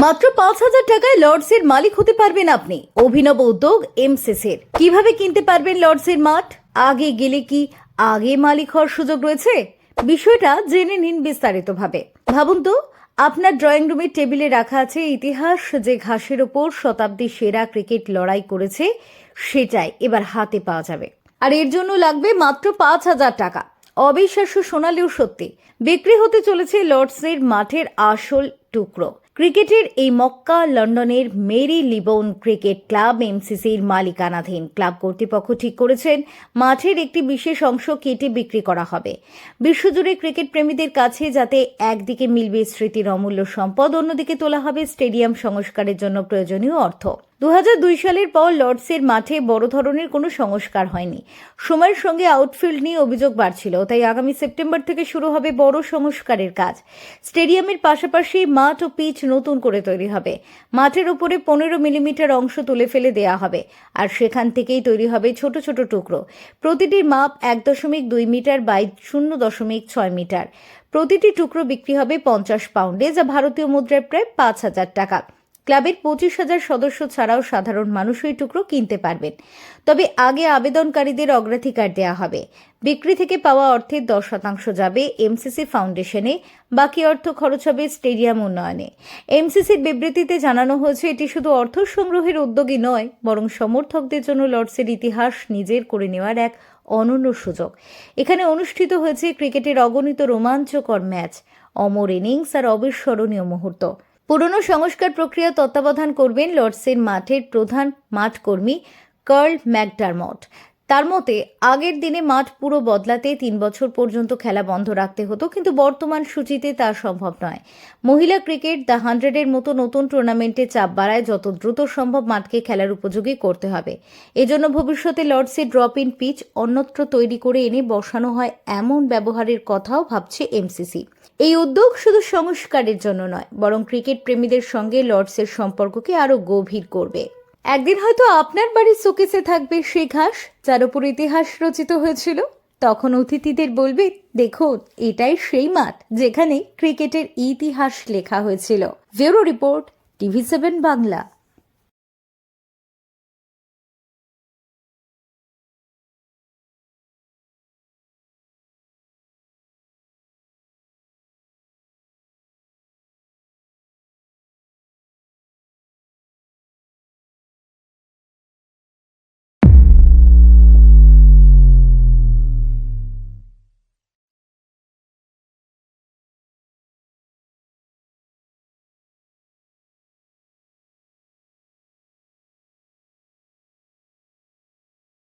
মাত্র ৫,০০০ টাকায় লর্ডসের মালিক হতে পারবেন আপনি। অভিনব উদ্যোগ এমসিসির। কিভাবে কিনতে পারবেন লর্ডসের মাঠ? আগে গেলে কি আগে মালিক হওয়ার সুযোগ রয়েছে? বিষয়টা জেনে নিন বিস্তারিতভাবে। ভাবুন তো, আপনার ড্রয়িং রুমের টেবিলে রাখা আছে ইতিহাস, যে ঘাসের ওপর শতাব্দীর সেরা ক্রিকেট লড়াই করেছে, সেটাই এবার হাতে পাওয়া যাবে। আর এর জন্য লাগবে মাত্র ৫,০০০ টাকা। অবিশ্বাস্য শোনালেও সত্যি, বিক্রি হতে চলেছে লর্ডসের মাঠের আসল টুকরো। ক্রিকেটের এই মক্কা লন্ডনের মেরি লিবোন ক্রিকেট ক্লাব এমসিসির মালিকানাধীন। ক্লাব কর্তৃপক্ষ ঠিক করেছেন মাঠের একটি বিশেষ অংশ কেটে বিক্রি করা হবে। বিশ্বজুড়ে ক্রিকেট প্রেমীদের কাছে যাতে একদিকে মিলবে স্মৃতির অমূল্য সম্পদ, অন্যদিকে তোলা হবে স্টেডিয়াম সংস্কারের জন্য প্রয়োজনীয় অর্থ। ২০০২ সালের পর লর্ডসের মাঠে বড় ধরনের কোনো সংস্কার হয়নি। সময়ের সঙ্গে আউটফিল্ড নিয়ে অভিযোগ বাড়ছিল, তাই আগামী সেপ্টেম্বর থেকে শুরু হবে বড় সংস্কারের কাজ। স্টেডিয়ামের পাশাপাশি মাঠ ও পিচ নতুন করে তৈরি হবে। মাঠের উপরে ১৫ মিলিমিটার অংশ তুলে ফেলে দেয়া হবে, আর সেখান থেকেই তৈরি হবে ছোট ছোট টুকরো। প্রতিটির মাপ ১.২ মিটার বাই ০.৬ মিটার। প্রতিটি টুকরো বিক্রি হবে ৫০ পাউন্ডে, যা ভারতীয় মুদ্রায় প্রায় ৫,০০০ টাকা। ক্লাবের ২৫,০০০ সদস্য ছাড়াও সাধারণ মানুষ এই টুকরো কিনতে পারবেন। তবে আগে আবেদনকারীদের অগ্রাধিকার দেওয়া হবে। বিক্রি থেকে পাওয়া অর্থের ১০% যাবে এমসিসি ফাউন্ডেশনে, বাকি অর্থ খরচ হবে স্টেডিয়াম উন্নয়নে। এমসিসির বিবৃতিতে জানানো হয়েছে, এটি শুধু অর্থ সংগ্রহের উদ্যোগই নয়, বরং সমর্থকদের জন্য লর্ডসের ইতিহাস নিজের করে নেওয়ার এক অনন্য সুযোগ। এখানে অনুষ্ঠিত হয়েছে ক্রিকেটের অগণিত রোমাঞ্চকর ম্যাচ, অমর ইনিংস আর অবিস্মরণীয় মুহূর্ত। পুরনো সংস্কার প্রক্রিয়া তত্ত্বাবধান করবেন লর্ডসের মাঠের প্রধান মাঠ কর্মী কার্ল ম্যাকডারমট। তার মতে, আগের দিনে মাঠ পুরো বদলাতে ৩ বছর পর্যন্ত খেলা বন্ধ রাখতে হতো, কিন্তু বর্তমান সূচিতে তা সম্ভব নয়। মহিলা ক্রিকেট, দ্য 100-এর মতো নতুন টুর্নামেন্টে চাপ বাড়ায় যত দ্রুত সম্ভব মাঠকে খেলার উপযোগী করতে হবে। এজন্য ভবিষ্যতে লর্ডসে ড্রপ ইন পিচ অন্যত্র তৈরি করে এনে বসানো হয় এমন ব্যবহারের কথাও ভাবছে এমসিসি। এই উদ্যোগ শুধু সংস্কারের জন্য নয়, বরং ক্রিকেট প্রেমীদের সঙ্গে লর্ডসের সম্পর্ককে আরো গভীর করবে। একদিন হয়তো আপনার বাড়ির শোকেসে থাকবে সেই ঘাস যার উপর ইতিহাস রচিত হয়েছিল। তখন অতিথিদের বলবে, দেখুন, এটাই সেই মাঠ যেখানে ক্রিকেটের ইতিহাস লেখা হয়েছিল। Bureau report, TV7 Bangla.